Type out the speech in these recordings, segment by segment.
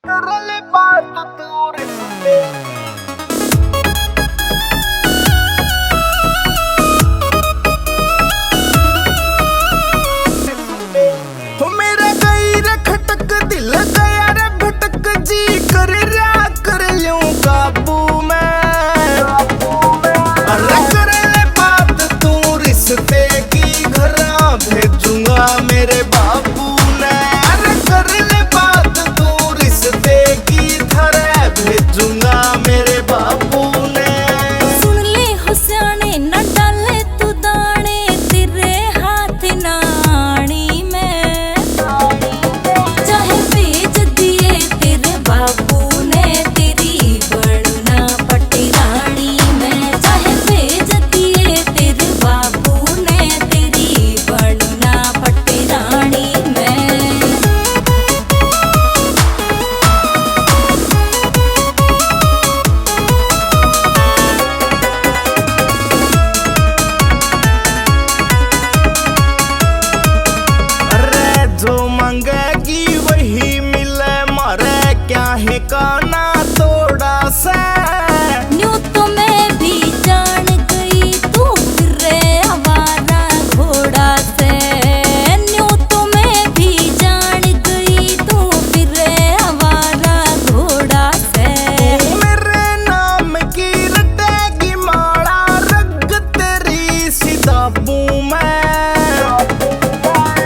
करले बात तोरे से हो मेरा गई रे खटक दिल गया रे भटक जी कर रहा कर लूं काबू में अरे करले बात तू रिश्ते की घरा भेजूंगा मेरे बाबू ने अरे करले बात तू रिश्ते की धरे भेजूंगा मेरे बाबू ने सुन ले हुसैने न डाले तू दाने तेरे हाथ नानी में चाहे भेज दिए तेरे बाबू ने तेरी बड़ना पटरानी में चाहे भेज दिए तेरे बाबू ने तेरी बड़ना पटरानी में अरे जो मांगेगी वही मिले मारे क्या है काना थोड़ा सा न्यू तो मैं भी जान गई तू फिरे आवारा घोड़ा से न्यू तो मैं भी जान गई तू फिरे आवारा घोड़ा से मेरे नाम की रटेगी माला रग तेरी सिदाबू में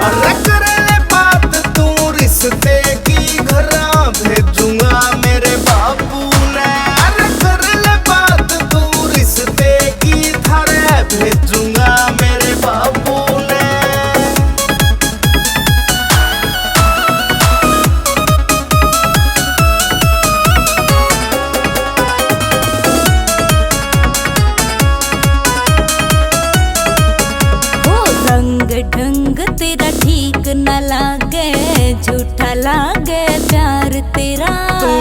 अरे करले बात तू रिश्ते की घरा भेजूंगा मेरे बाबू ने अरे करले बात तू रिश्ते की धरे भेजूंगा मेरे बाबू ने वो रंग ढंग तेरा ठीक न लागे झूठा लागे प्यार तेरा तू